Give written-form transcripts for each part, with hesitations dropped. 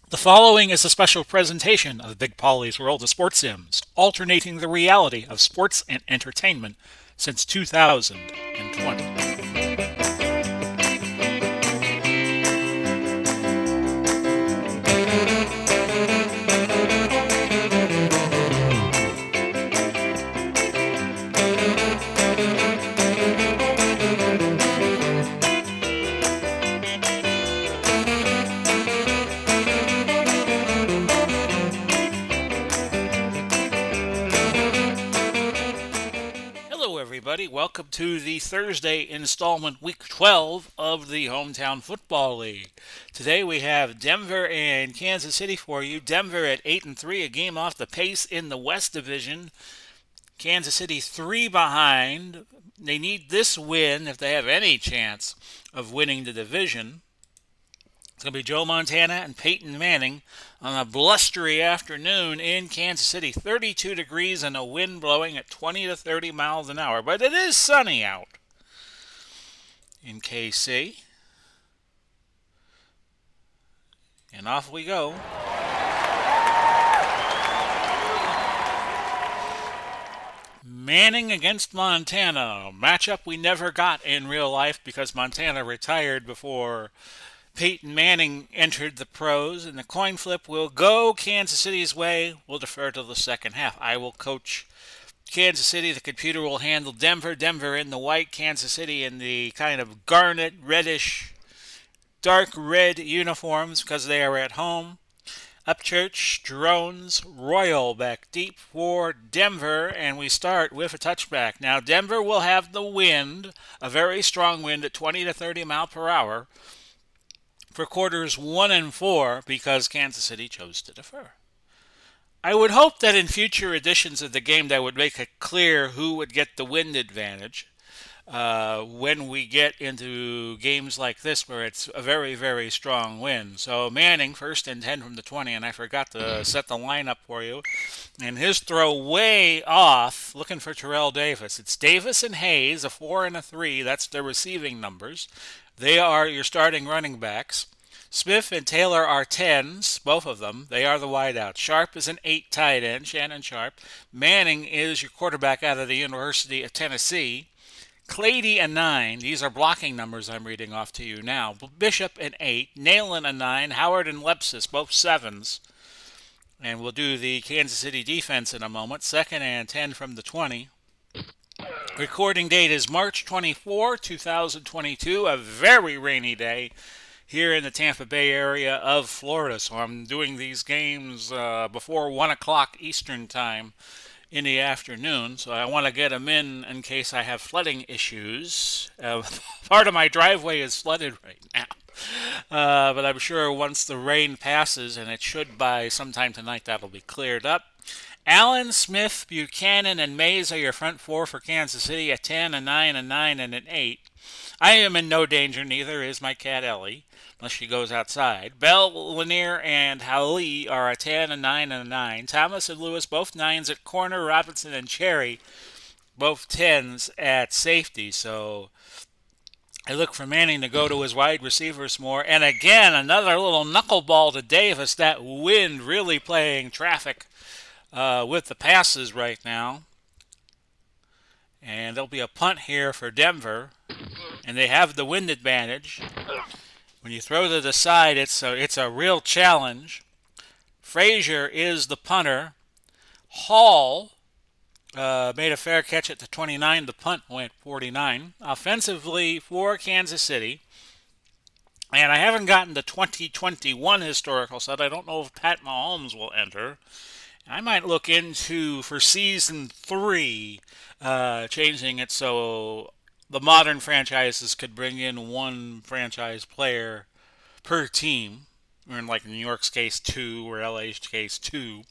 The following is a special presentation of Big Pauly's World of Sports Sims, alternating the reality of sports and entertainment since 2020. Hello, everybody. Welcome to the Thursday installment, week 12 of the Hometown Football League. Today we have Denver and Kansas City for you. Denver at 8-3, a game off the pace in the West Division. Kansas City 3 behind. They need this win if they have any chance of winning the division. It's going to be Joe Montana and Peyton Manning on a blustery afternoon in Kansas City. 32 degrees and a wind blowing at 20 to 30 miles an hour. But it is sunny out in KC. And off we go. Manning against Montana. A matchup we never got in real life because Montana retired before Peyton Manning entered the pros, and the coin flip will go Kansas City's way. We'll defer to the second half. I will coach Kansas City. The computer will handle Denver. Denver in the white, Kansas City in the kind of garnet, reddish, dark red uniforms because they are at home. Upchurch, drones, Royal back deep for Denver, and we start with a touchback. Now, Denver will have the wind, a very strong wind at 20 to 30 mile per hour for quarters 1 and 4 because Kansas City chose to defer. I would hope that in future editions of the game that would make it clear who would get the wind advantage when we get into games like this where it's a very, very strong wind. So Manning, first and 10 from the 20, and I forgot to set the lineup for you. And his throw way off, looking for Terrell Davis. It's Davis and Hayes, a 4 and a 3. That's their receiving numbers. They are your starting running backs. Smith and Taylor are 10s, both of them. They are the wideouts. Sharp is an 8 tight end, Shannon Sharp. Manning is your quarterback out of the University of Tennessee. Clady a 9. These are blocking numbers I'm reading off to you now. Bishop an 8. Nalen a 9. Howard and Lepsis, both 7s. And we'll do the Kansas City defense in a moment. Second and 10 from the 20. Recording date is March 24, 2022, a very rainy day here in the Tampa Bay area of Florida. So I'm doing these games before 1 o'clock Eastern Time in the afternoon. So I want to get them in case I have flooding issues. Part of my driveway is flooded right now. But I'm sure once the rain passes, and it should by sometime tonight, that'll be cleared up. Allen, Smith, Buchanan, and Mays are your front four for Kansas City, a 10, a 9, a 9, and an 8. I am in no danger, neither is my cat Ellie, unless she goes outside. Bell, Lanier, and Howley are a 10, a 9, and a 9. Thomas and Lewis, both 9s at corner. Robinson and Cherry, both 10s at safety. So I look for Manning to go to his wide receivers more. And again, another little knuckleball to Davis. That wind really playing traffic with the passes right now. And there'll be a punt here for Denver. And they have the wind advantage. When you throw to the side, it's a real challenge. Frazier is the punter. Hall made a fair catch at the 29. The punt went 49. Offensively for Kansas City. And I haven't gotten the 2021 historical set. I don't know if Pat Mahomes will enter. I might look into, for season 3, changing it so the modern franchises could bring in one franchise player per team. Or in like New York's case 2 or LA's case 2.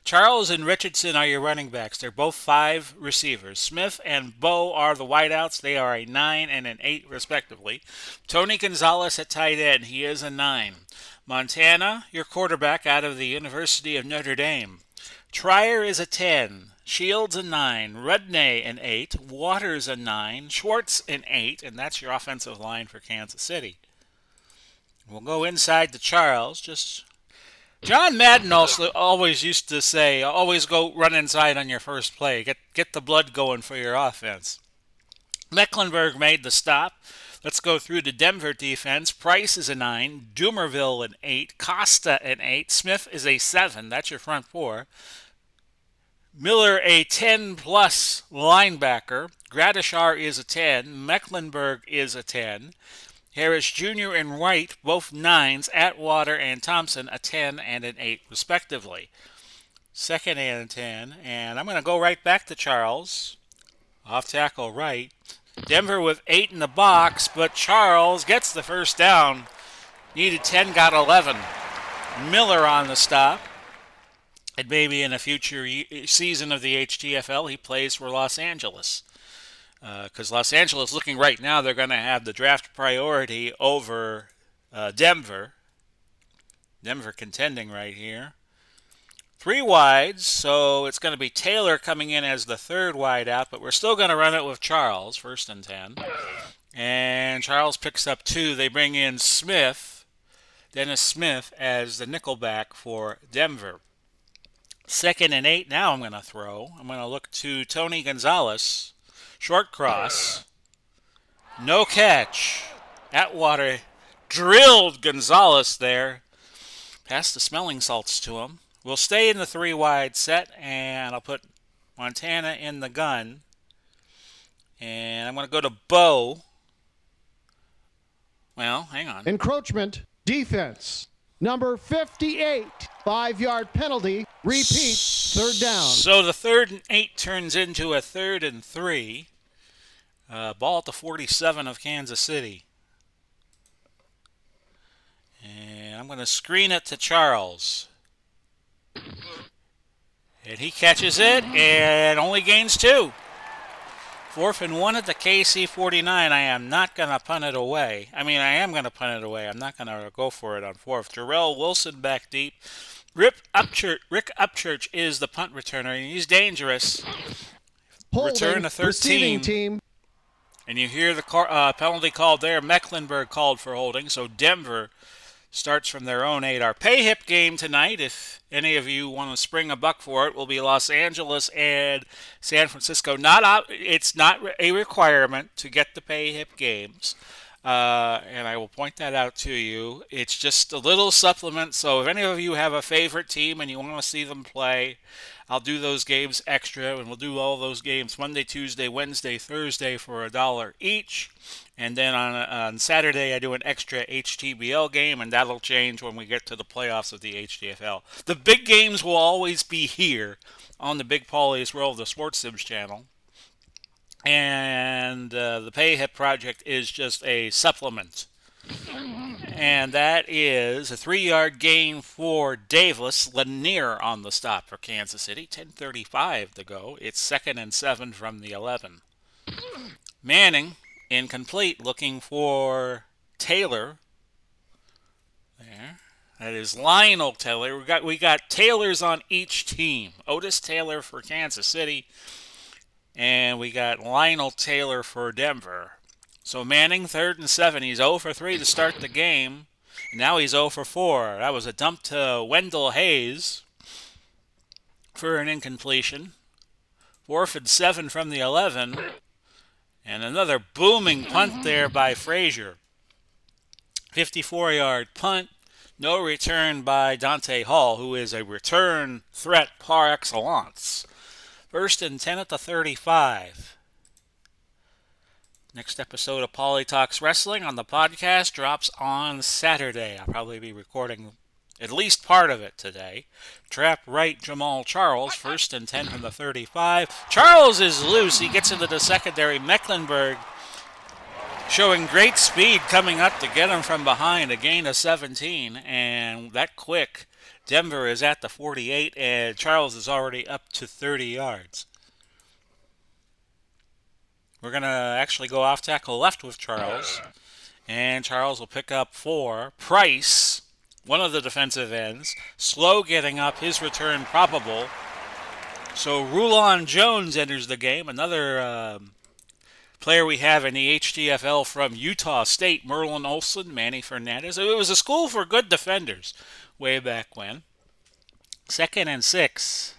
Charles and Richardson are your running backs. They're both 5 receivers. Smith and Bo are the wideouts. They are a 9 and an 8 respectively. Tony Gonzalez at tight end. He is a 9. Montana, your quarterback out of the University of Notre Dame. Trier is a 10. Shields a 9. Rudnay an 8. Waters a 9. Schwartz an 8. And that's your offensive line for Kansas City. We'll go inside to Charles. Just John Madden also always used to say, always go run inside on your first play. Get the blood going for your offense. Mecklenburg made the stop. Let's go through the Denver defense. Price is a 9, Doomerville an 8, Costa an 8, Smith is a 7. That's your front four. Miller a 10 plus linebacker. Gradishar is a 10. Mecklenburg is a 10. Harris Jr. and Wright, both 9s. Atwater and Thompson, a 10 and an 8, respectively. Second and 10. And I'm going to go right back to Charles. Off tackle right. Denver with 8 in the box, but Charles gets the first down. Needed 10, got 11. Miller on the stop. And maybe in a future season of the HTFL, he plays for Los Angeles. Because Los Angeles, looking right now, they're going to have the draft priority over Denver. Denver contending right here. 3 wides, so it's going to be Taylor coming in as the third wide out, but we're still going to run it with Charles, first and 10. And Charles picks up 2. They bring in Smith, Dennis Smith, as the nickelback for Denver. Second and 8, now I'm going to throw. I'm going to look to Tony Gonzalez. Short cross. No catch. Atwater drilled Gonzalez there. Passed the smelling salts to him. We'll stay in the 3 wide set, and I'll put Montana in the gun. And I'm going to go to Bo. Well, hang on. Encroachment, defense, number 58, 5-yard penalty, repeat, third down. So the 3rd and 8 turns into a 3rd and 3. Ball at the 47 of Kansas City. And I'm going to screen it to Charles. And he catches it and only gains 2. 4th and 1 at the KC 49. I am not going to punt it away. I am going to punt it away. I'm not going to go for it on 4th. Jarrell Wilson back deep. Rick Upchurch is the punt returner, and he's dangerous. Holding, return to 13. Team. And you hear the penalty called there. Mecklenburg called for holding, so Denver starts from their own 8. Our pay hip game tonight, if any of you want to spring a buck for it, will be Los Angeles and San Francisco. It's not a requirement to get the pay hip games, and I will point that out to you. It's just a little supplement, so if any of you have a favorite team and you want to see them play, I'll do those games extra, and we'll do all those games Monday, Tuesday, Wednesday, Thursday for $1 each. And then on Saturday, I do an extra HTBL game, and that'll change when we get to the playoffs of the HTFL. The big games will always be here on the Big Pauly's World of Sports Sims channel. And the Pay Hip project is just a supplement. And that is a 3-yard gain for Davis. Lanier on the stop for Kansas City. 10:35 to go. It's 2nd and 7 from the 11. Manning, incomplete, looking for Taylor. There. That is Lionel Taylor. We got Taylors on each team. Otis Taylor for Kansas City. And we got Lionel Taylor for Denver. So Manning, 3rd and 7. He's 0 for 3 to start the game. And now he's 0 for 4. That was a dump to Wendell Hayes for an incompletion. 4th and 7 from the 11. And another booming punt there by Frazier. 54-yard punt. No return by Dante Hall, who is a return threat par excellence. 1st and 10 at the 35. Next episode of Pauly Talks Wrestling on the podcast drops on Saturday. I'll probably be recording at least part of it today. Trap right Jamal Charles, 1st and 10 from the 35. Charles is loose. He gets into the secondary. Mecklenburg showing great speed coming up to get him from behind. A gain of 17. And that quick, Denver is at the 48, and Charles is already up to 30 yards. We're going to actually go off tackle left with Charles. And Charles will pick up 4. Price, one of the defensive ends, slow getting up, his return probable. So Rulon Jones enters the game, another player we have in the HTFL from Utah State, Merlin Olsen, Manny Fernandez. It was a school for good defenders. way back when. 2nd and 6.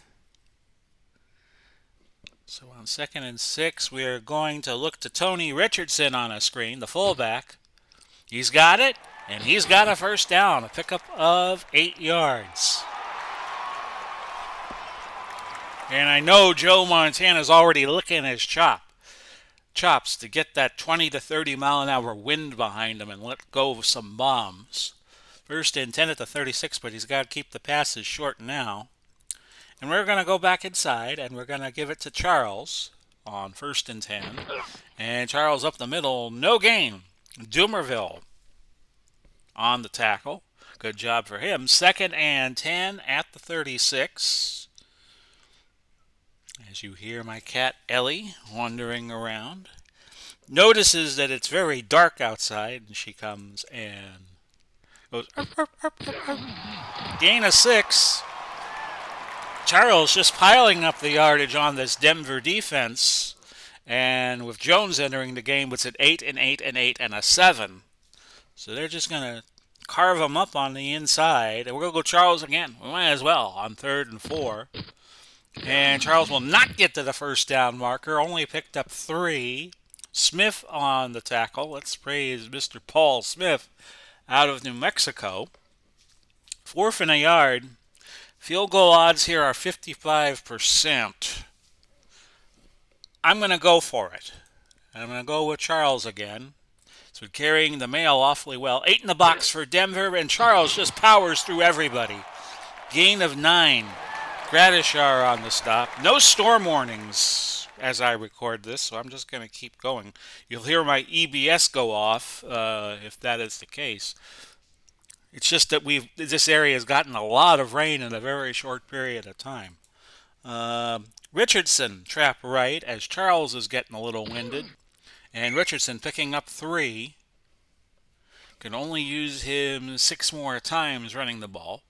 So on 2nd and 6, we are going to look to Tony Richardson on a screen, the fullback. He's got it, and he's got a first down, a pickup of 8 yards. And I know Joe Montana's already licking his chops to get that 20 to 30 mile an hour wind behind him and let go of some bombs. 1st and 10 at the 36, but he's got to keep the passes short now. And we're going to go back inside, and we're going to give it to Charles on 1st and 10. And Charles up the middle, no gain. Doomerville on the tackle. Good job for him. 2nd and 10 at the 36. As you hear my cat Ellie wandering around. Notices that it's very dark outside, and she comes and goes, "Arp, arp, arp, arp, arp." Gain of 6. Charles just piling up the yardage on this Denver defense. And with Jones entering the game, it's an 8 and 8 and 8 and a 7. So they're just going to carve them up on the inside. And we're going to go Charles again. We might as well on 3rd and 4. And Charles will not get to the first down marker. Only picked up 3. Smith on the tackle. Let's praise Mr. Paul Smith out of New Mexico. 4th and a yard. Field goal odds here are 55%. I'm going to go for it. I'm going to go with Charles again. So carrying the mail awfully well. 8 in the box for Denver, and Charles just powers through everybody. Gain of 9. Gradishar on the stop. No storm warnings as I record this, so I'm just going to keep going. You'll hear my EBS go off if that is the case. It's just that this area has gotten a lot of rain in a very short period of time. Richardson trap right as Charles is getting a little winded. And Richardson picking up 3. Can only use him 6 more times running the ball.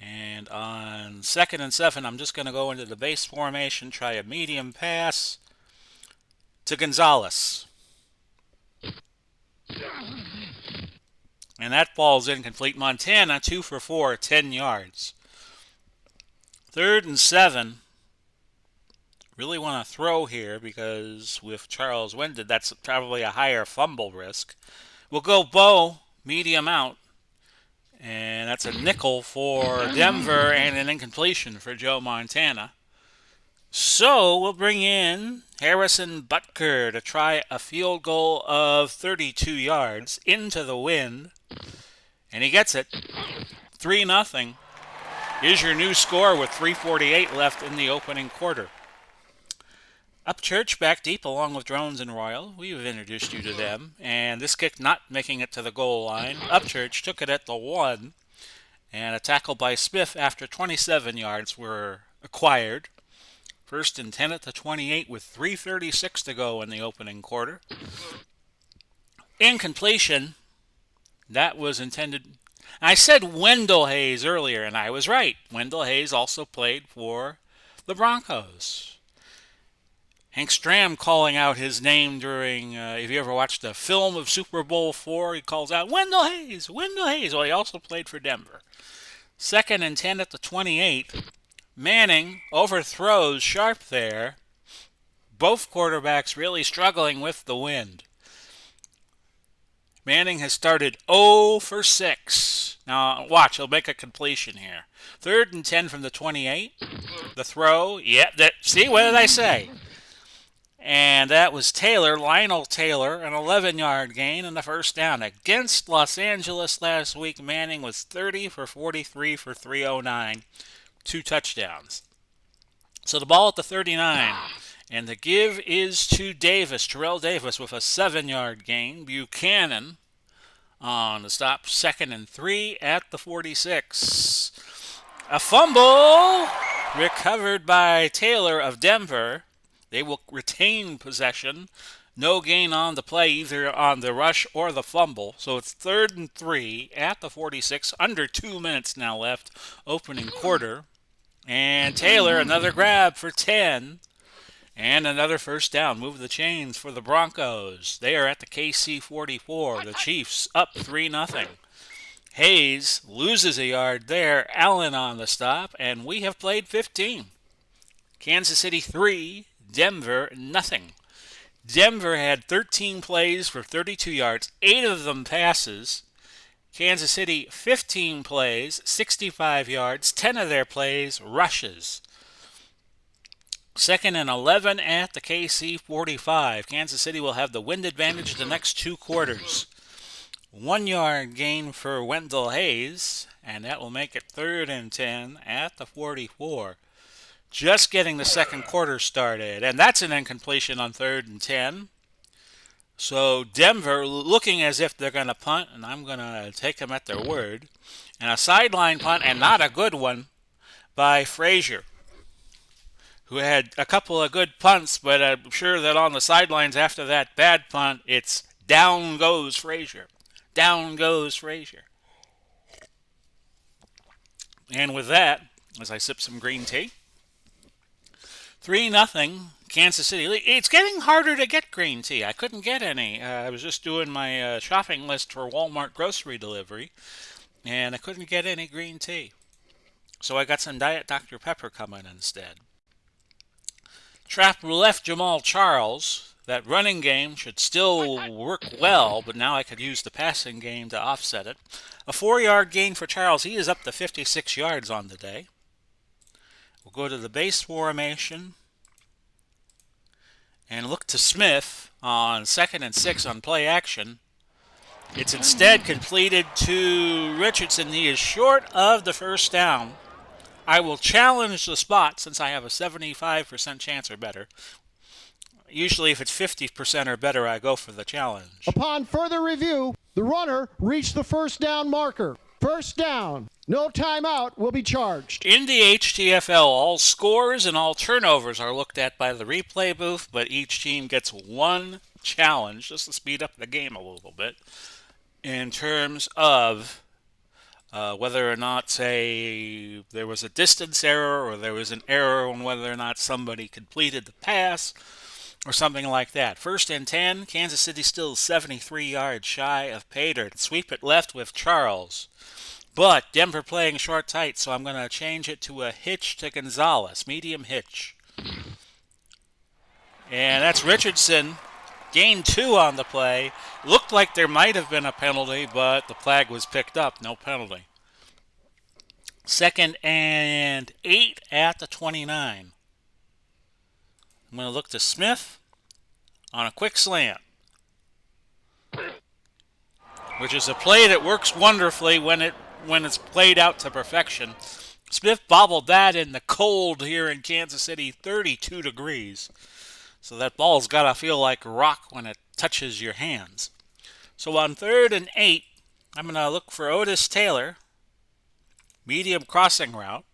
And on 2nd and 7, I'm just going to go into the base formation, try a medium pass to Gonzalez. And that ball's incomplete. Montana, 2 for 4, 10 yards. 3rd and 7. Really want to throw here because with Charles winded, that's probably a higher fumble risk. We'll go Bo, medium out. And that's a nickel for Denver and an incompletion for Joe Montana. So we'll bring in Harrison Butker to try a field goal of 32 yards into the wind. And he gets it. 3-0 is your new score with 3:48 left in the opening quarter. Upchurch back deep along with Drones and Royal. We've introduced you to them. And this kick not making it to the goal line. Upchurch took it at the 1. And a tackle by Smith after 27 yards were acquired. 1st and 10 at the 28 with 3:36 to go in the opening quarter. Incompletion. That was intended. I said Wendell Hayes earlier, and I was right. Wendell Hayes also played for the Broncos. Hank Stram calling out his name during, if you ever watched the film of Super Bowl IV, he calls out, Wendell Hayes, Wendell Hayes. Well, he also played for Denver. 2nd and 10 at the 28. Manning overthrows Sharp there. Both quarterbacks really struggling with the wind. Manning has started 0 for 6. Now, watch, he'll make a completion here. 3rd and 10 from the 28. The throw, see, what did I say? And that was Lionel Taylor, an 11-yard gain and the first down. Against Los Angeles last week, Manning was 30 for 43 for 309. 2 touchdowns. So the ball at the 39. And the give is to Davis, Terrell Davis, with a 7-yard gain. Buchanan on the stop. 2nd and 3 at the 46. A fumble recovered by Taylor of Denver. They will retain possession. No gain on the play, either on the rush or the fumble. So it's 3rd and 3 at the 46. Under 2 minutes now left. Opening quarter. And Taylor, another grab for 10. And another first down. Move the chains for the Broncos. They are at the KC 44. The Chiefs up 3-0. Hayes loses a yard there. Allen on the stop, and we have played 15. Kansas City 3, Denver nothing. Denver had 13 plays for 32 yards, 8 of them passes. Kansas City 15 plays, 65 yards, 10 of their plays rushes. Second and 11 at the KC 45. Kansas City will have the wind advantage the next 2 quarters. 1 yard gain for Wendell Hayes, and that will make it third and 10 at the 44. Just getting the second quarter started, and that's an incompletion on third and 10. So Denver looking as if they're going to punt, and I'm going to take them at their word. And a sideline punt, and not a good one, by Frazier, who had a couple of good punts, but I'm sure that on the sidelines after that bad punt, it's down goes Frazier. Down goes Frazier. And with that, as I sip some green tea, 3-0 Kansas City. It's getting harder to get green tea. I couldn't get any. I was just doing my shopping list for Walmart grocery delivery, and I couldn't get any green tea. So I got some Diet Dr. Pepper coming instead. Trap left Jamal Charles. That running game should still work well, but now I could use the passing game to offset it. A 4-yard gain for Charles. He is up to 56 yards on the day. We'll go to the base formation and look to Smith on 2nd and 6 on play action. It's instead completed to Richardson. He is short of the first down. I will challenge the spot since I have a 75% chance or better. Usually if it's 50% or better, I go for the challenge. Upon further review, the runner reached the first down marker. First down. No timeout will be charged. In the HTFL, all scores and all turnovers are looked at by the replay booth, but each team gets one challenge just to speed up the game a little bit in terms of whether or not, say, there was a distance error or there was an error on whether or not somebody completed the pass or something like that. First and 10, Kansas City still 73 yards shy of pay dirt. Sweep it left with Charles. But Denver playing short tight, so I'm going to change it to a hitch to Gonzalez, medium hitch. And that's Richardson. Gain 2 on the play. Looked like there might have been a penalty, but the flag was picked up. No penalty. 2nd and 8 at the 29. I'm going to look to Smith on a quick slant, which is a play that works wonderfully when it's played out to perfection. Smith bobbled that in the cold here in Kansas City, 32 degrees. So that ball's got to feel like rock when it touches your hands. So on 3rd and 8, I'm going to look for Otis Taylor, medium crossing route.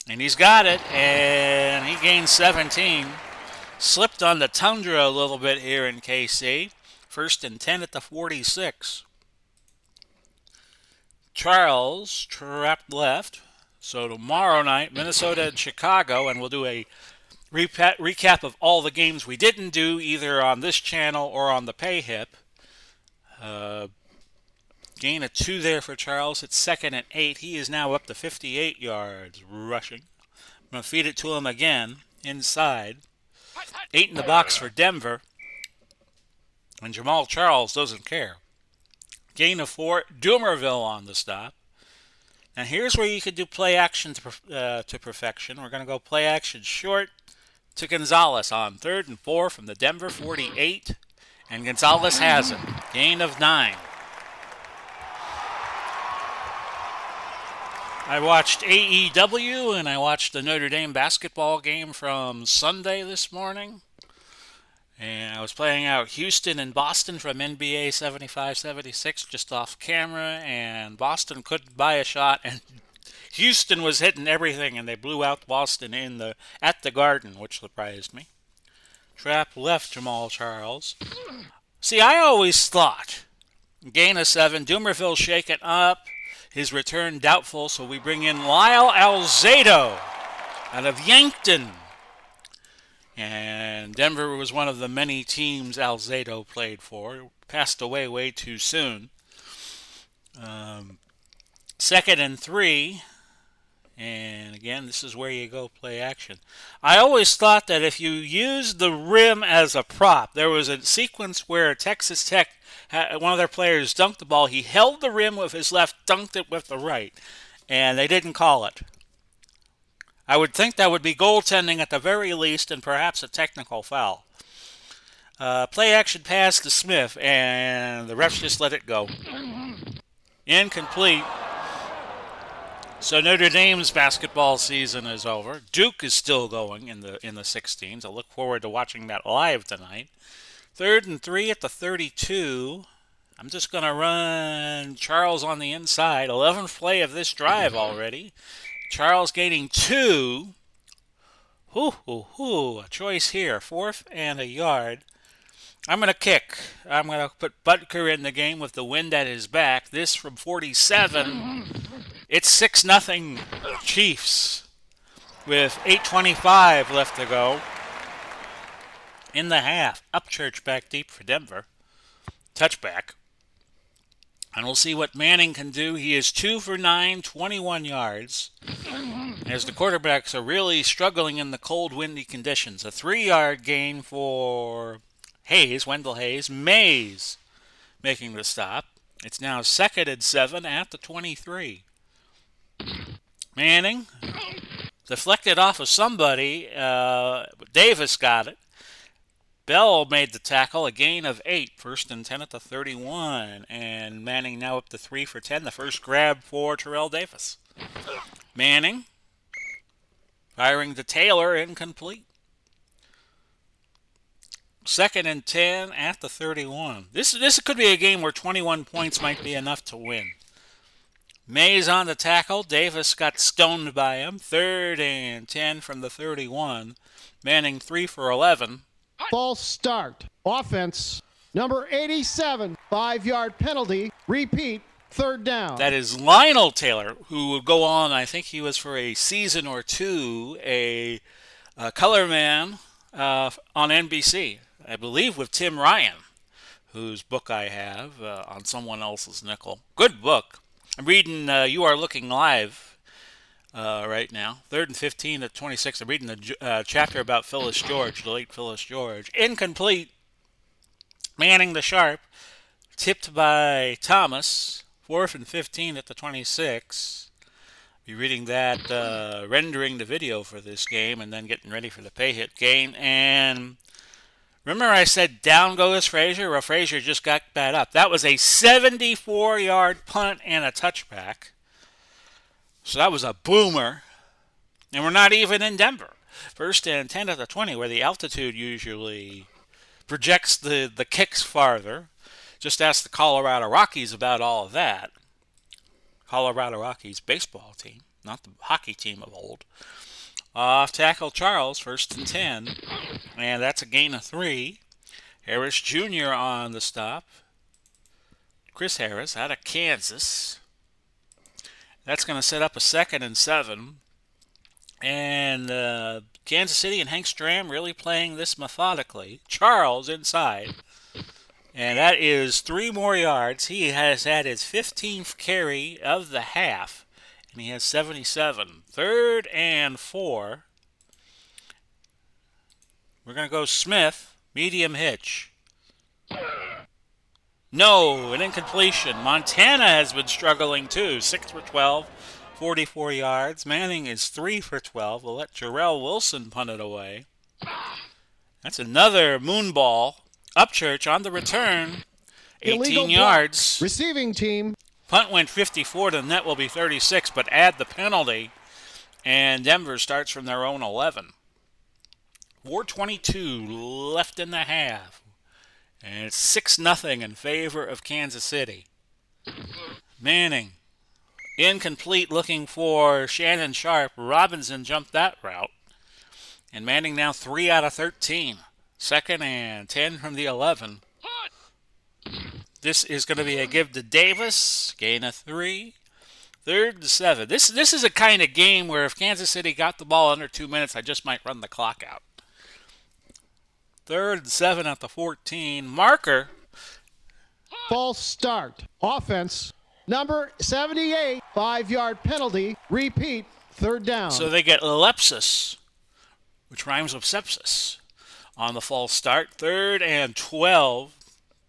And he's got it, and he gained 17. Slipped on the tundra a little bit here in KC. 1st and 10 at the 46. Charles trapped left. So tomorrow night, Minnesota and Chicago, and we'll do a recap of all the games we didn't do, either on this channel or on the pay hip. Gain of 2 there for Charles. It's 2nd and 8. He is now up to 58 yards rushing. I'm going to feed it to him again inside. 8 in the box for Denver. And Jamal Charles doesn't care. Gain of 4. Doomerville on the stop. And here's where you could do play action to perfection. We're going to go play action short to Gonzalez on 3rd and 4 from the Denver 48. And Gonzalez has it. Gain of 9. I watched AEW and I watched the Notre Dame basketball game from Sunday this morning. And I was playing out Houston and Boston from NBA 75-76 just off camera. And Boston couldn't buy a shot. And Houston was hitting everything. And they blew out Boston at the Garden, which surprised me. Trap left Jamal Charles. See, I always thought gain of 7. Doomerville shaken up. His return doubtful, so we bring in Lyle Alzado out of Yankton. And Denver was one of the many teams Alzado played for. Passed away way too soon. Um, Second and 3. And again, this is where you go play action. I always thought that if you used the rim as a prop, there was a sequence where Texas Tech, one of their players dunked the ball. He held the rim with his left, dunked it with the right, and they didn't call it. I would think that would be goaltending at the very least and perhaps a technical foul. Play action pass to Smith, and the refs just let it go. Incomplete. So Notre Dame's basketball season is over. Duke is still going in the 16s. I look forward to watching that live tonight. 3rd and 3 at the 32. I'm just going to run Charles on the inside. 11th play of this drive already. Charles gaining 2. A choice here. 4th and a yard. I'm going to kick. I'm going to put Butker in the game with the wind at his back. This from 47. It's 6-0 Chiefs with 8:25 left to go in the half. Upchurch back deep for Denver. Touchback. And we'll see what Manning can do. He is 2 for 9, 21 yards. As the quarterbacks are really struggling in the cold, windy conditions. A 3-yard gain for Hayes, Wendell Hayes. Mays making the stop. It's now 2nd and 7 at the 23. Manning deflected off of somebody. Davis got it. Bell made the tackle, a gain of 8. 1st and 10 at the 31. And Manning now up to 3 for 10. The first grab for Terrell Davis. Manning firing to Taylor, incomplete. 2nd and 10 at the 31. This could be a game where 21 points might be enough to win. Mays on the tackle. Davis got stoned by him. 3rd and 10 from the 31. Manning 3 for 11. False start. Offense. Number 87. 5-yard penalty. Repeat. 3rd down. That is Lionel Taylor, who would go on, I think he was for a season or two, a color man on NBC. I believe with Tim Ryan, whose book I have on someone else's nickel. Good book. I'm reading You Are Looking Live right now. 3rd and 15 at 26. I'm reading the chapter about Phyllis George, the late Phyllis George. Incomplete. Manning the sharp. Tipped by Thomas. 4th and 15 at the 26. Be reading that, rendering the video for this game, and then getting ready for the pay hit gain. And remember I said down goes Frazier? Well, Frazier just got bat up. That was a 74-yard punt and a touchback. So that was a boomer. And we're not even in Denver. 1st and 10 at the 20, where the altitude usually projects the kicks farther. Just ask the Colorado Rockies about all of that. Colorado Rockies baseball team, not the hockey team of old. Off tackle Charles, 1st and 10. And that's a gain of 3. Harris Jr. on the stop. Chris Harris out of Kansas. That's going to set up a 2nd and 7. And Kansas City and Hank Stram really playing this methodically. Charles inside. And that is 3 more yards. He has had his 15th carry of the half. And he has 77. 3rd and 4. We're going to go Smith. Medium hitch. No, an incompletion. Montana has been struggling too. 6 for 12, 44 yards. Manning is 3 for 12. We'll let Jarrell Wilson punt it away. That's another moon ball. Upchurch on the return. 18 yards. Receiving team. Punt went 54. The net will be 36, but add the penalty. And Denver starts from their own 11. 4:22 left in the half. And it's 6-0 in favor of Kansas City. Manning. Incomplete, looking for Shannon Sharp. Robinson jumped that route. And Manning now 3 out of 13. 2nd and 10 from the 11. This is going to be a give to Davis. Gain of 3. 3rd and 7. This is a kind of game where if Kansas City got the ball under 2 minutes, I just might run the clock out. 3rd and 7 at the 14. Marker. False start. Offense. Number 78, 5-yard penalty. Repeat, third down. So they get ellipsis, which rhymes with sepsis, on the false start. 3rd and 12.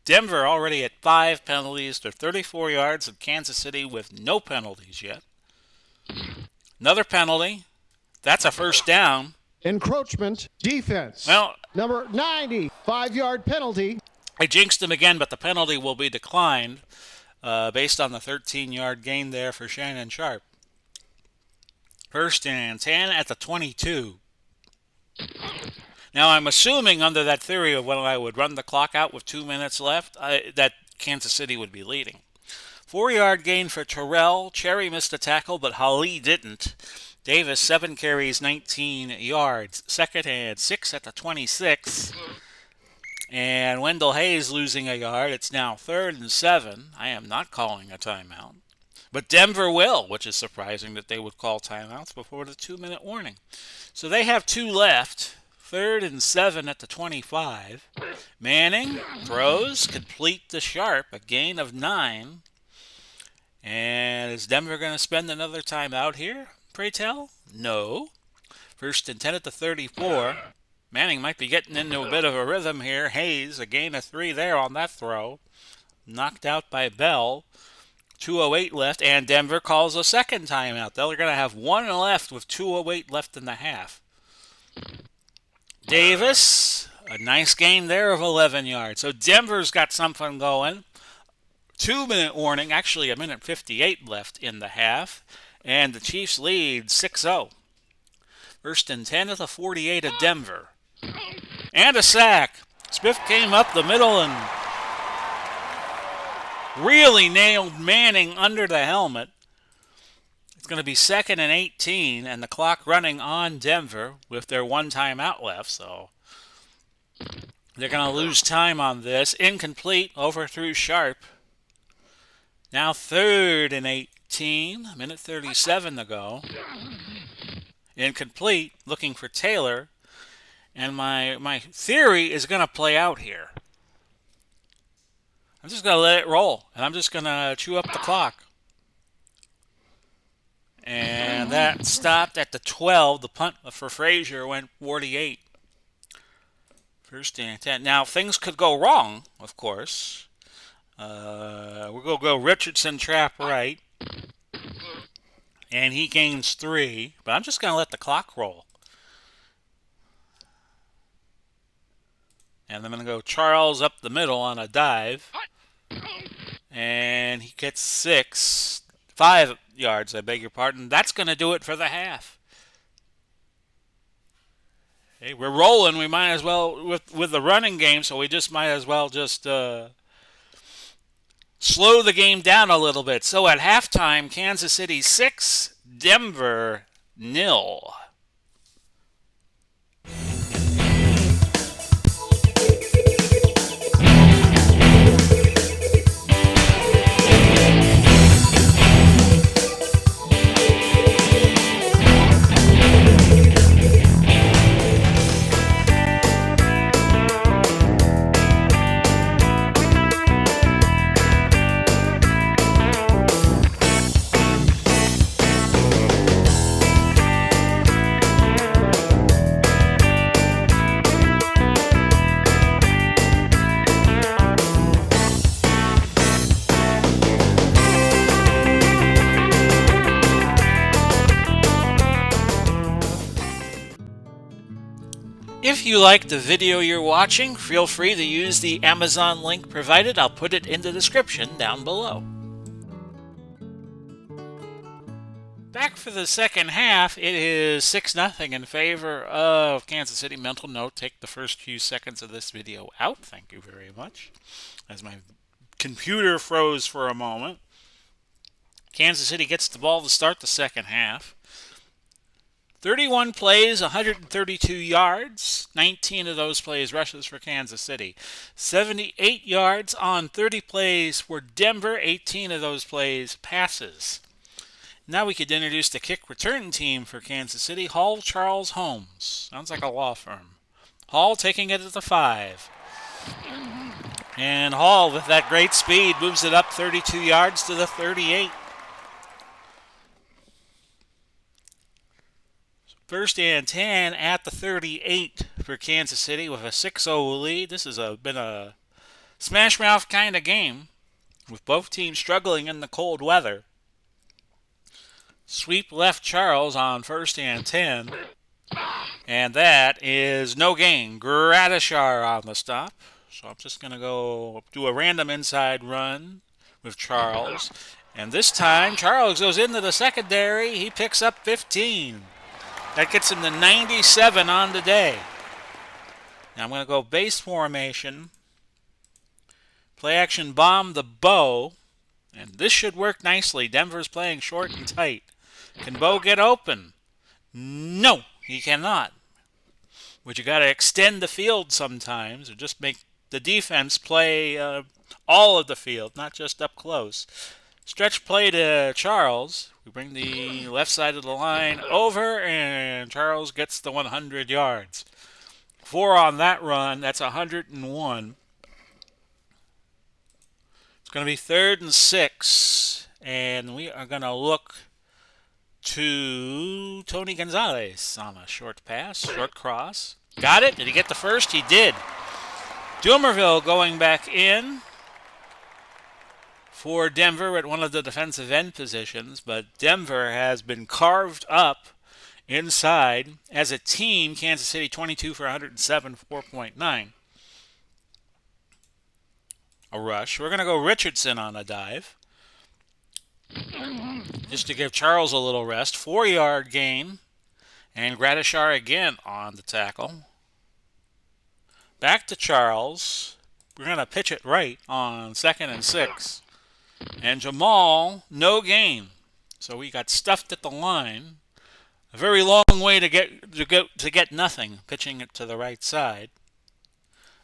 Denver already at 5 penalties. They're 34 yards, and Kansas City with no penalties yet. Another penalty. That's a first down. Encroachment defense. Well, number 90, 5-yard penalty. I jinxed him again, but the penalty will be declined based on the 13-yard gain there for Shannon Sharp. 1st and 10 at the 22. Now, I'm assuming under that theory of when I would run the clock out with 2 minutes left, that Kansas City would be leading. 4-yard gain for Terrell. Cherry missed a tackle, but Hali didn't. Davis, 7 carries, 19 yards. 2nd and 6 at the 26. And Wendell Hayes losing a yard. It's now 3rd and 7. I am not calling a timeout. But Denver will, which is surprising that they would call timeouts before the 2-minute warning. So they have 2 left. 3rd and 7 at the 25. Manning throws, complete to Sharp, a gain of 9. And is Denver going to spend another timeout here, pray tell? No. 1st and 10 at the 34. Manning might be getting into a bit of a rhythm here. Hayes, a gain of 3 there on that throw. Knocked out by Bell. 2:08 left, and Denver calls a second timeout. They're going to have 1 left with 2:08 left in the half. Davis, a nice gain there of 11 yards. So Denver's got something going. 2-minute warning, actually a minute 58 left in the half, and the Chiefs lead 6-0. 1st and 10 at the 48 of Denver. And a sack. Smith came up the middle and really nailed Manning under the helmet. It's going to be 2nd and 18, and the clock running on Denver with their 1 timeout left, so they're going to lose time on this. Incomplete, overthrew Sharp. Now 3rd and 18, a minute 37 to go. Incomplete, looking for Taylor, and my theory is going to play out here. I'm just going to let it roll, and I'm just going to chew up the clock. And that stopped at the 12. The punt for Frazier went 48. 1st and 10. Now, things could go wrong, of course. We're going to go Richardson trap right. And he gains 3. But I'm just going to let the clock roll. And I'm going to go Charles up the middle on a dive. And he gets 5 yards, I beg your pardon. That's going to do it for the half. Hey, we're rolling. We might as well, with the running game, so we just might as well just slow the game down a little bit. So at halftime, Kansas City 6, Denver 0. If you like the video you're watching, feel free to use the Amazon link provided. I'll put it in the description down below. Back for the second half, it is 6-0 in favor of Kansas City. Mental note, take the first few seconds of this video out. Thank you very much. As my computer froze for a moment. Kansas City gets the ball to start the second half. 31 plays, 132 yards. 19 of those plays rushes for Kansas City. 78 yards on 30 plays for Denver. 18 of those plays passes. Now we could introduce the kick return team for Kansas City. Hall Charles Holmes. Sounds like a law firm. Hall taking it at the 5. And Hall, with that great speed, moves it up 32 yards to the 38. First and 10 at the 38 for Kansas City with a 6-0 lead. This has been a smash mouth kind of game with both teams struggling in the cold weather. Sweep left Charles on first and 10. And that is no gain. Gradishar on the stop. So I'm just going to go do a random inside run with Charles. And this time, Charles goes into the secondary. He picks up 15. That gets him to 97 on the day. Now I'm going to go base formation. Play action bomb the Bo. And this should work nicely. Denver's playing short and tight. Can Bo get open? No, he cannot. But you got to extend the field sometimes, or just make the defense play all of the field, not just up close. Stretch play to Charles. We bring the left side of the line over, and Charles gets the 100 yards. 4 on that run. That's 101. It's going to be 3rd and 6, and we are going to look to Tony Gonzalez on a short pass, short cross. Got it? Did he get the first? He did. Dumerville going back in for Denver at one of the defensive end positions, but Denver has been carved up inside. As a team, Kansas City 22 for 107, 4.9. A rush. We're going to go Richardson on a dive, just to give Charles a little rest. 4-yard gain. And Gradishar again on the tackle. Back to Charles. We're going to pitch it right on 2nd and 6. And Jamal, no gain. So we got stuffed at the line. A very long way to get nothing, pitching it to the right side.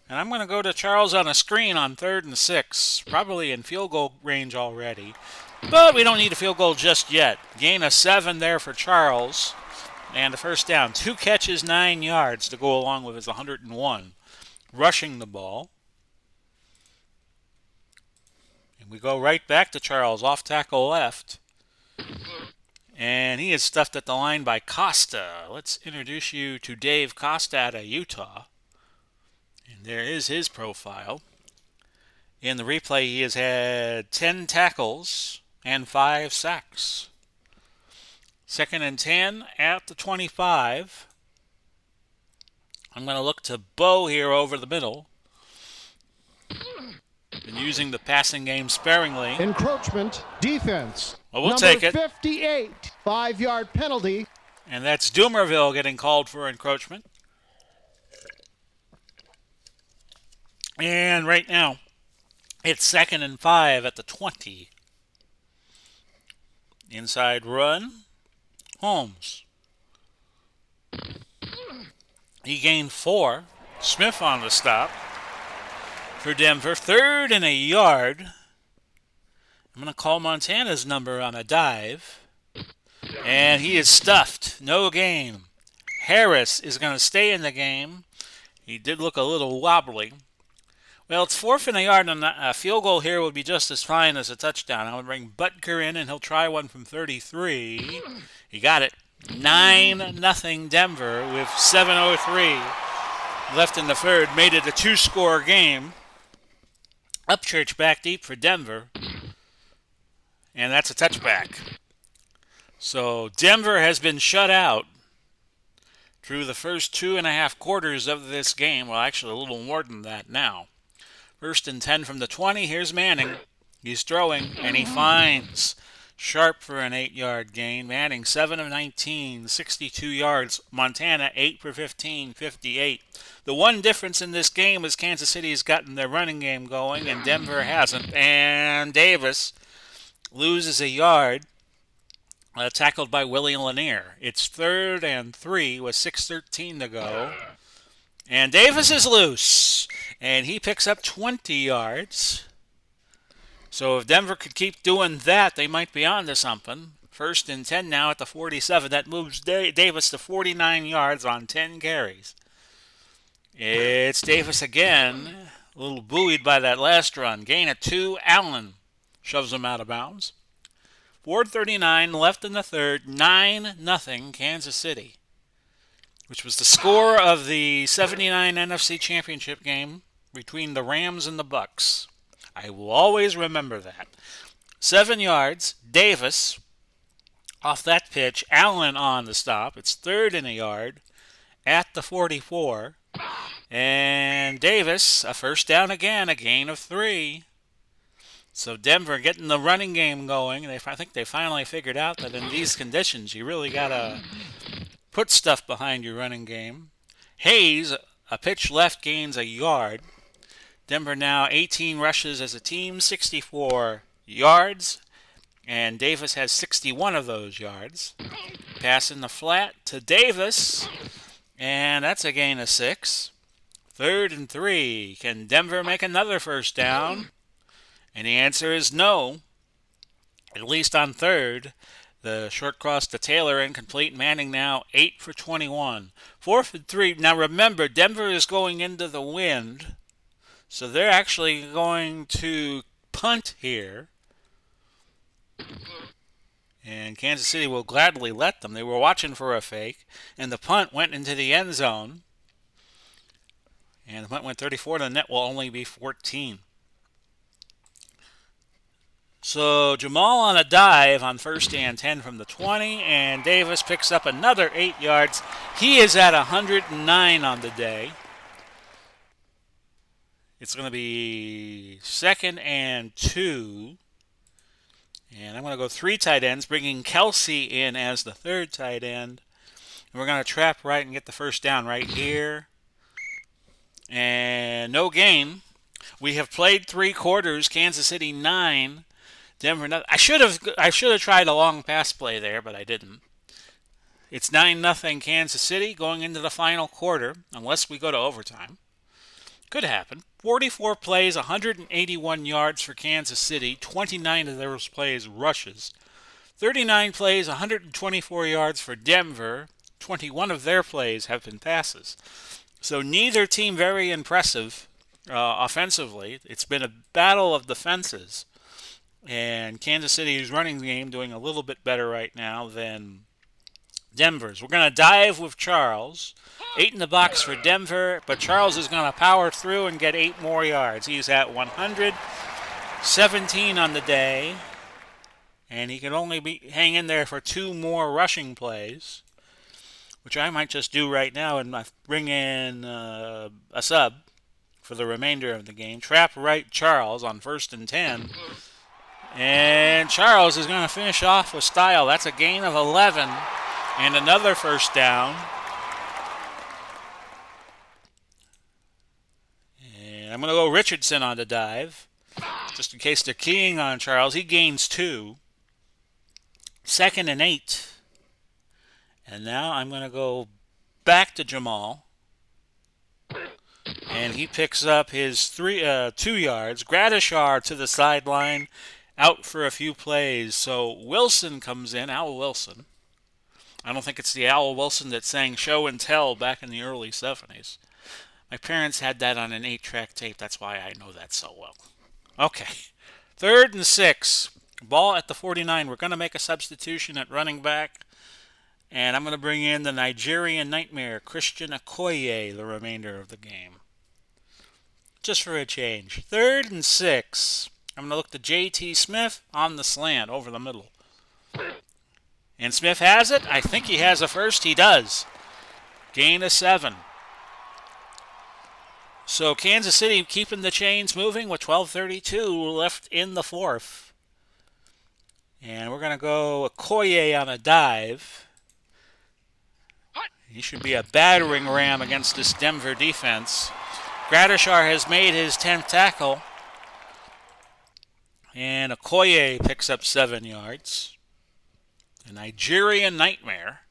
And I'm going to go to Charles on a screen on 3rd and 6, probably in field goal range already. But we don't need a field goal just yet. Gain of 7 there for Charles. And the first down. 2 catches, 9 yards to go along with his 101. Rushing the ball. And we go right back to Charles, off tackle left. And he is stuffed at the line by Costa. Let's introduce you to Dave Costa out of Utah. And there is his profile. In the replay, he has had 10 tackles and 5 sacks. 2nd and 10 at the 25. I'm going to look to Bo here over the middle. Been using the passing game sparingly. Encroachment, defense. Well, we'll take it. Number 58, 5-yard penalty. And that's Dumerville getting called for encroachment. And right now, it's 2nd and 5 at the 20. Inside run. Holmes. He gained 4. Smith on the stop for Denver. 3rd and a yard. I'm going to call Montana's number on a dive. And he is stuffed. No gain. Harris is going to stay in the game. He did look a little wobbly. Well, it's 4th and a yard, and a field goal here would be just as fine as a touchdown. I would bring Butker in, and he'll try one from 33. He got it. 9-0 Denver with 7:03 left in the 3rd. Made it a 2-score game. Upchurch back deep for Denver. And that's a touchback. So Denver has been shut out through the first 2.5 quarters of this game. Well, actually a little more than that now. 1st and 10 from the 20. Here's Manning. He's throwing, and he finds Sharp for an 8-yard gain. Manning, 7 of 19, 62 yards. Montana, 8 for 15, 58. The one difference in this game is Kansas City has gotten their running game going, and Denver hasn't. And Davis loses a yard, tackled by Willie Lanier. It's 3rd and 3 with 6:13 to go. And Davis is loose, and he picks up 20 yards. So if Denver could keep doing that, they might be on to something. 1st and 10 now at the 47. That moves Davis to 49 yards on 10 carries. It's Davis again. A little buoyed by that last run. Gain of 2. Allen shoves him out of bounds. 4:39 left in the third. 9-0 Kansas City, which was the score of the 79 NFC Championship game between the Rams and the Bucks. I will always remember that. 7 yards. Davis off that pitch. Allen on the stop. It's 3rd and a yard at the 44. And Davis, a first down again, a gain of 3. So Denver getting the running game going. I think they finally figured out that in these conditions, you really got to put stuff behind your running game. Hayes, a pitch left, gains a yard. Denver now 18 rushes as a team, 64 yards. And Davis has 61 of those yards. Pass in the flat to Davis. And that's a gain of 6. 3rd and 3. Can Denver make another first down? And the answer is no. At least on 3rd. The short cross to Taylor, incomplete. Manning now 8 for 21. 4th and 3. Now remember, Denver is going into the wind. So they're actually going to punt here. And Kansas City will gladly let them. They were watching for a fake. And the punt went into the end zone. And the punt went 34. The net will only be 14. So Jamal on a dive on 1st and 10 from the 20. And Davis picks up another 8 yards. He is at 109 on the day. It's going to be 2nd and 2. And I'm going to go 3 tight ends, bringing Kelsey in as the 3rd tight end. And we're going to trap right and get the first down right here. And no gain. We have played 3 quarters. Kansas City 9, Denver 9. I should have tried a long pass play there, but I didn't. It's 9-0 Kansas City going into the final quarter, unless we go to overtime. Could happen. 44 plays, 181 yards for Kansas City. 29 of those plays rushes. 39 plays, 124 yards for Denver. 21 of their plays have been passes. So neither team very impressive offensively. It's been a battle of defenses. And Kansas City's running game doing a little bit better right now than Denver's. We're going to dive with Charles. 8 in the box for Denver, but Charles is going to power through and get 8 more yards. He's at 117 on the day, and he can only hang in there for 2 more rushing plays, which I might just do right now and bring in a sub for the remainder of the game. Trap right Charles on 1st and 10. And Charles is going to finish off with style. That's a gain of 11 and another first down. And I'm going to go Richardson on the dive, just in case they're keying on Charles. He gains 2. 2nd and 8. And now I'm going to go back to Jamal. And he picks up his 2 yards. Gradishar to the sideline, out for a few plays. So Wilson comes in, Al Wilson. I don't think it's the Al Wilson that sang Show and Tell back in the early 70s. My parents had that on an 8-track tape. That's why I know that so well. Okay. 3rd and 6. Ball at the 49. We're going to make a substitution at running back. And I'm going to bring in the Nigerian Nightmare, Christian Okoye, the remainder of the game. Just for a change. 3rd and 6. I'm going to look to J.T. Smith on the slant over the middle. And Smith has it. I think he has a first. He does. Gain of 7. So Kansas City keeping the chains moving with 12:32 left in the 4th. And we're going to go Okoye on a dive. He should be a battering ram against this Denver defense. Gradishar has made his 10th tackle. And Okoye picks up 7 yards. The Nigerian Nightmare.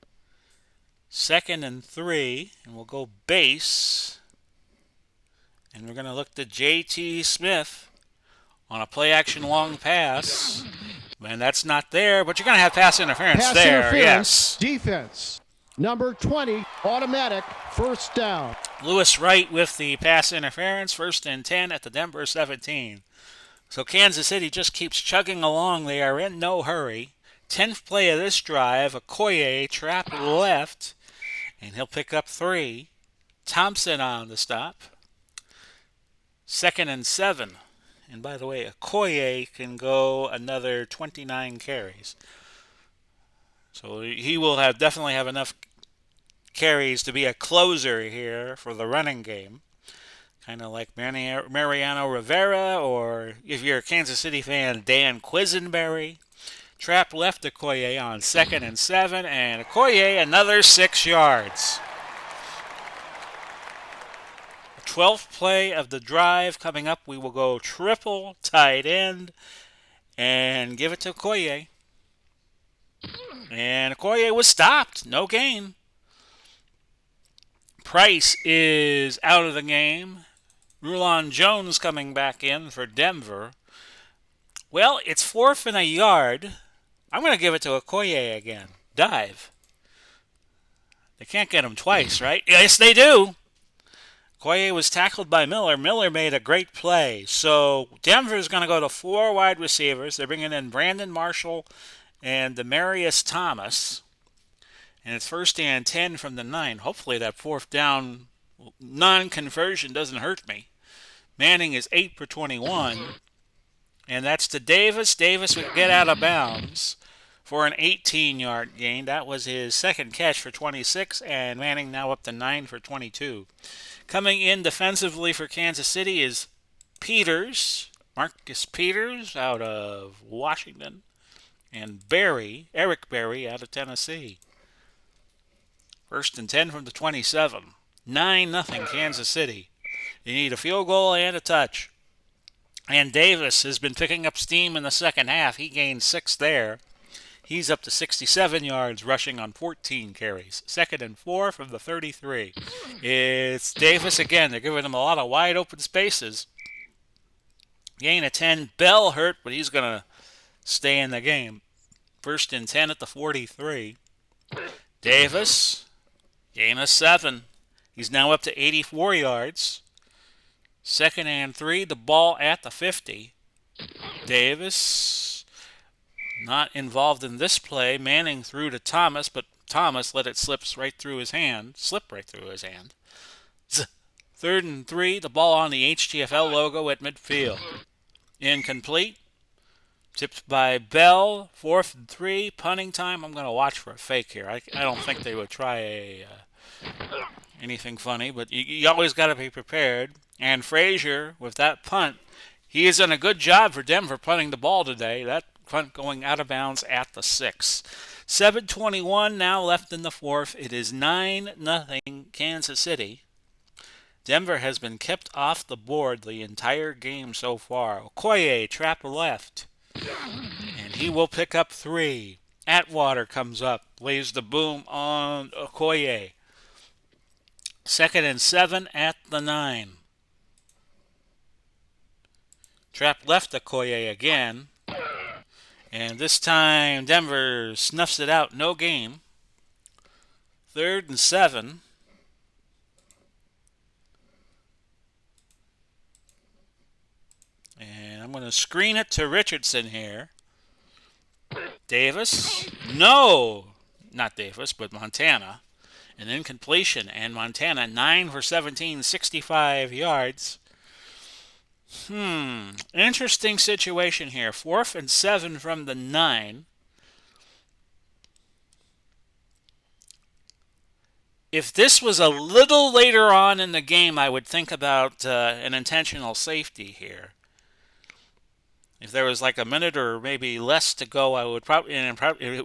2nd and 3. And we'll go base. And we're going to look to J.T. Smith on a play-action long pass. And that's not there, but you're going to have pass interference there. Interference, yes. Defense. Number 20, automatic, first down. Lewis Wright with the pass interference, 1st and 10 at the Denver 17. So Kansas City just keeps chugging along. They are in no hurry. 10th play of this drive, Okoye trap left, and he'll pick up 3. Thompson on the stop. 2nd and 7. And by the way, Okoye can go another 29 carries. So he will definitely have enough carries to be a closer here for the running game. Kind of like Mariano Rivera, or if you're a Kansas City fan, Dan Quisenberry. Trap left Okoye on 2nd and 7, and Okoye another 6 yards. 12th play of the drive coming up. We will go triple tight end and give it to Okoye. And Okoye was stopped. No gain. Price is out of the game. Rulon Jones coming back in for Denver. Well, it's 4th and a yard. I'm going to give it to Okoye again. Dive. They can't get him twice, right? Yes, they do. Okoye was tackled by Miller. Miller made a great play. So Denver's going to go to 4 wide receivers. They're bringing in Brandon Marshall and Demarius Thomas. And it's 1st and 10 from the 9. Hopefully that 4th down non-conversion doesn't hurt me. Manning is 8 for 21. And that's to Davis. Davis would get out of bounds for an 18-yard gain. That was his second catch for 26. And Manning now up to 9 for 22. Coming in defensively for Kansas City is Peters, Marcus Peters out of Washington, and Eric Berry out of Tennessee. 1st and 10 from the 27. 9-0 Kansas City. You need a field goal and a touch. And Davis has been picking up steam in the second half. He gained 6 there. He's up to 67 yards rushing on 14 carries. 2nd and 4 from the 33. It's Davis again. They're giving him a lot of wide open spaces. Gain of 10. Bell hurt, but he's going to stay in the game. 1st and 10 at the 43. Davis, gain of 7. He's now up to 84 yards. 2nd and 3. The ball at the 50. Davis not involved in this play. Manning threw to Thomas, but Thomas let it slip right through his hand. 3rd and 3. The ball on the HTFL logo at midfield. Incomplete. Tipped by Bell. 4th and 3. Punting time. I'm going to watch for a fake here. I don't think they would try anything funny, but you always got to be prepared. And Frazier, with that punt, he has done a good job for Denver punting the ball today. That punt going out of bounds at the 6. 7:21 now left in the 4th. It is 9-0 Kansas City. Denver has been kept off the board the entire game so far. Okoye, trap left. And he will pick up 3. Atwater comes up, lays the boom on Okoye. 2nd and 7 at the 9. Trap left Okoye again. And this time Denver snuffs it out. No gain. 3rd and 7. And I'm going to screen it to Richardson here. Davis. No! Not Davis, but Montana. An incompletion. And Montana 9 for 17, 65 yards. Interesting situation here. 4th and 7 from the 9. If this was a little later on in the game, I would think about an intentional safety here. If there was like a minute or maybe less to go, I would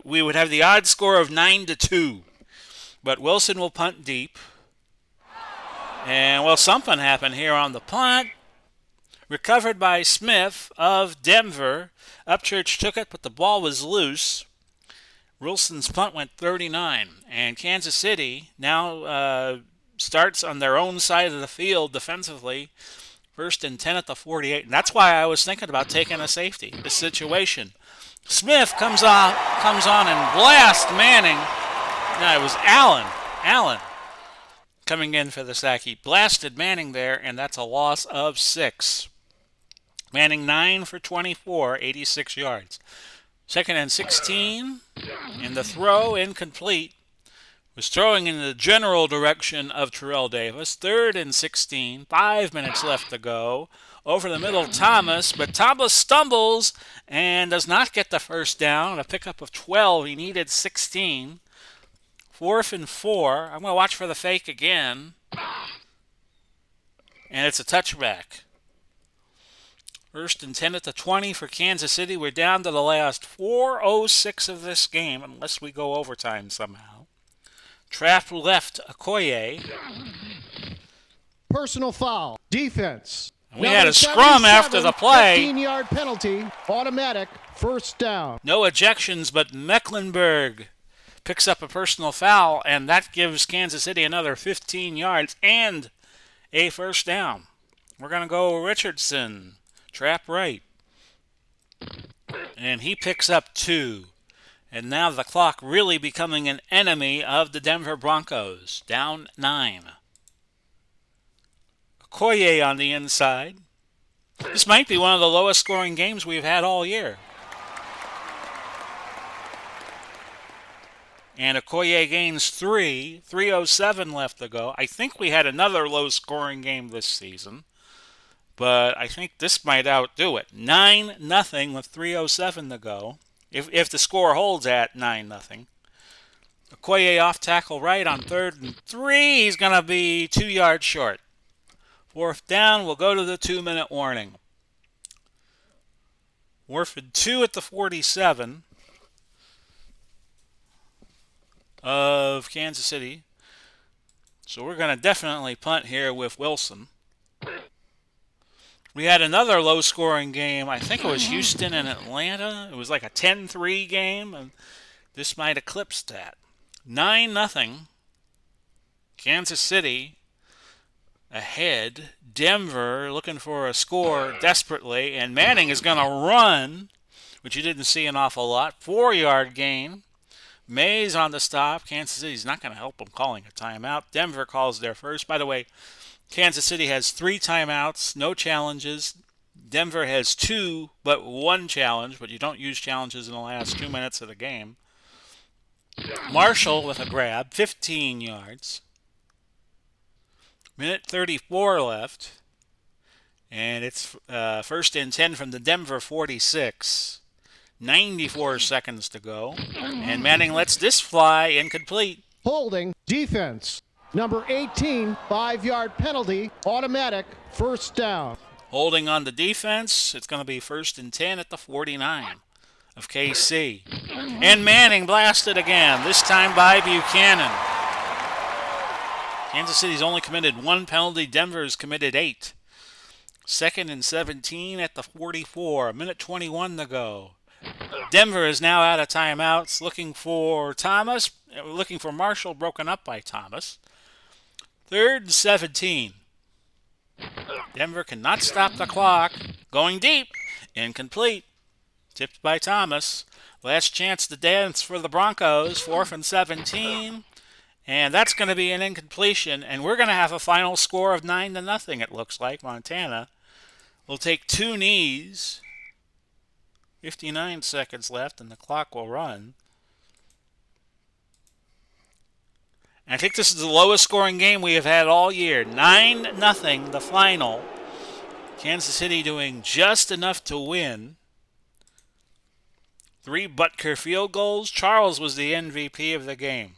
we would have the odd score of 9-2. But Wilson will punt deep. And something happened here on the punt. Recovered by Smith of Denver. Upchurch took it, but the ball was loose. Wilson's punt went 39. And Kansas City now starts on their own side of the field defensively. 1st and 10 at the 48. And that's why I was thinking about taking a safety. This situation. Smith comes on and blasts Manning. No, it was Allen. coming in for the sack. He blasted Manning there, and that's a loss of 6. Manning 9 for 24, 86 yards. Second and 16, and the throw incomplete. Was throwing in the general direction of Terrell Davis. Third and 16, 5 minutes left to go. Over the middle, Thomas, but Thomas stumbles and does not get the first down. A pickup of 12. He needed 16. 4th and 4. I'm going to watch for the fake again. And it's a touchback. 1st and 10 at the 20 for Kansas City. We're down to the last 4:06 of this game, unless we go overtime somehow. Trap left, Okoye. Personal foul. Defense. We had a scrum after the play. 15-yard penalty. Automatic. First down. No ejections, but Mecklenburg picks up a personal foul, and that gives Kansas City another 15 yards and a first down. We're going to go Richardson. Trap right. And he picks up 2. And now the clock really becoming an enemy of the Denver Broncos. Down 9. Okoye on the inside. This might be one of the lowest scoring games we've had all year. And Okoye gains 3. 3:07 left to go. I think we had another low scoring game this season, but I think this might outdo it. 9-0 with 3:07 to go. If the score holds at 9-0. Okoye off tackle right on 3rd and 3. He's going to be 2 yards short. 4th down, we'll go to the 2-minute warning. Warford 2 at the 47 of Kansas City. So we're going to definitely punt here with Wilson. We had another low-scoring game. I think it was Houston and Atlanta. It was like a 10-3 game, and this might eclipse that. 9-0. Kansas City ahead. Denver looking for a score desperately, and Manning is going to run, which you didn't see an awful lot. 4-yard gain. Mays on the stop. Kansas City's not going to help him calling a timeout. Denver calls their first. By the way, Kansas City has 3 timeouts, no challenges. Denver has 2, but 1 challenge, but you don't use challenges in the last 2 minutes of the game. Marshall with a grab, 15 yards. Minute 34 left. And it's 1st and 10 from the Denver 46. 94 seconds to go. And Manning lets this fly incomplete. Holding. Defense. Number 18, 5-yard penalty. Automatic. First down. Holding on the defense. It's going to be 1st and 10 at the 49 of KC. And Manning blasted again, this time by Buchanan. Kansas City's only committed 1 penalty. Denver's committed 8. 2nd and 17 at the 44. Minute 21 to go. Denver is now out of timeouts, looking for Thomas, looking for Marshall, broken up by Thomas. 3rd and 17. Denver cannot stop the clock. Going deep. Incomplete. Tipped by Thomas. Last chance to dance for the Broncos. 4th and 17. And that's going to be an incompletion. And we're going to have a final score of 9-0, it looks like. Montana will take 2 knees. 59 seconds left, and the clock will run. And I think this is the lowest scoring game we have had all year. 9-0, the final. Kansas City doing just enough to win. 3 Butker field goals. Charles was the MVP of the game.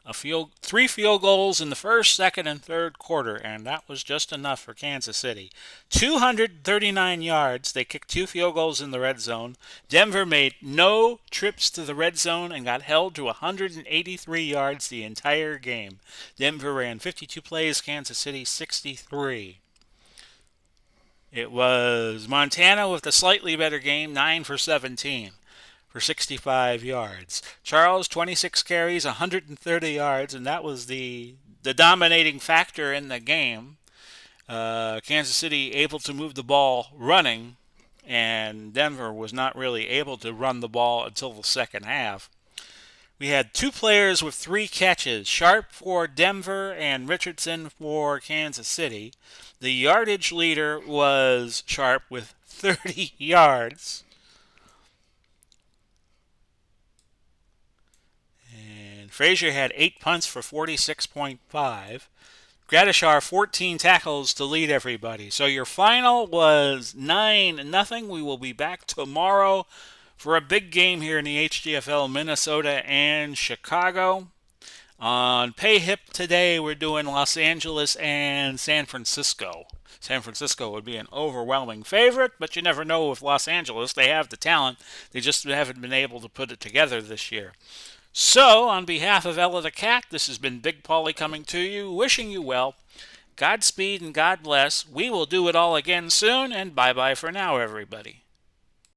3 field goals in the 1st, 2nd, and 3rd quarter, and that was just enough for Kansas City. 239 yards. They kicked 2 field goals in the red zone. Denver made no trips to the red zone and got held to 183 yards the entire game. Denver ran 52 plays, Kansas City 63. It was Montana with a slightly better game, 9 for 17. For 65 yards. Charles, 26 carries, 130 yards, and that was the dominating factor in the game. Kansas City able to move the ball running, and Denver was not really able to run the ball until the second half. We had two players with 3 catches, Sharp for Denver and Richardson for Kansas City. The yardage leader was Sharp with 30 yards. And Frazier had 8 punts for 46.5. Gradishar 14 tackles to lead everybody. So your final was 9-0. We will be back tomorrow for a big game here in the HTFL, Minnesota and Chicago. On Pay Hip today, we're doing Los Angeles and San Francisco. San Francisco would be an overwhelming favorite, but you never know with Los Angeles. They have the talent. They just haven't been able to put it together this year. So, on behalf of Ella the Cat, this has been Big Pauly coming to you, wishing you well. Godspeed and God bless. We will do it all again soon, and bye-bye for now, everybody.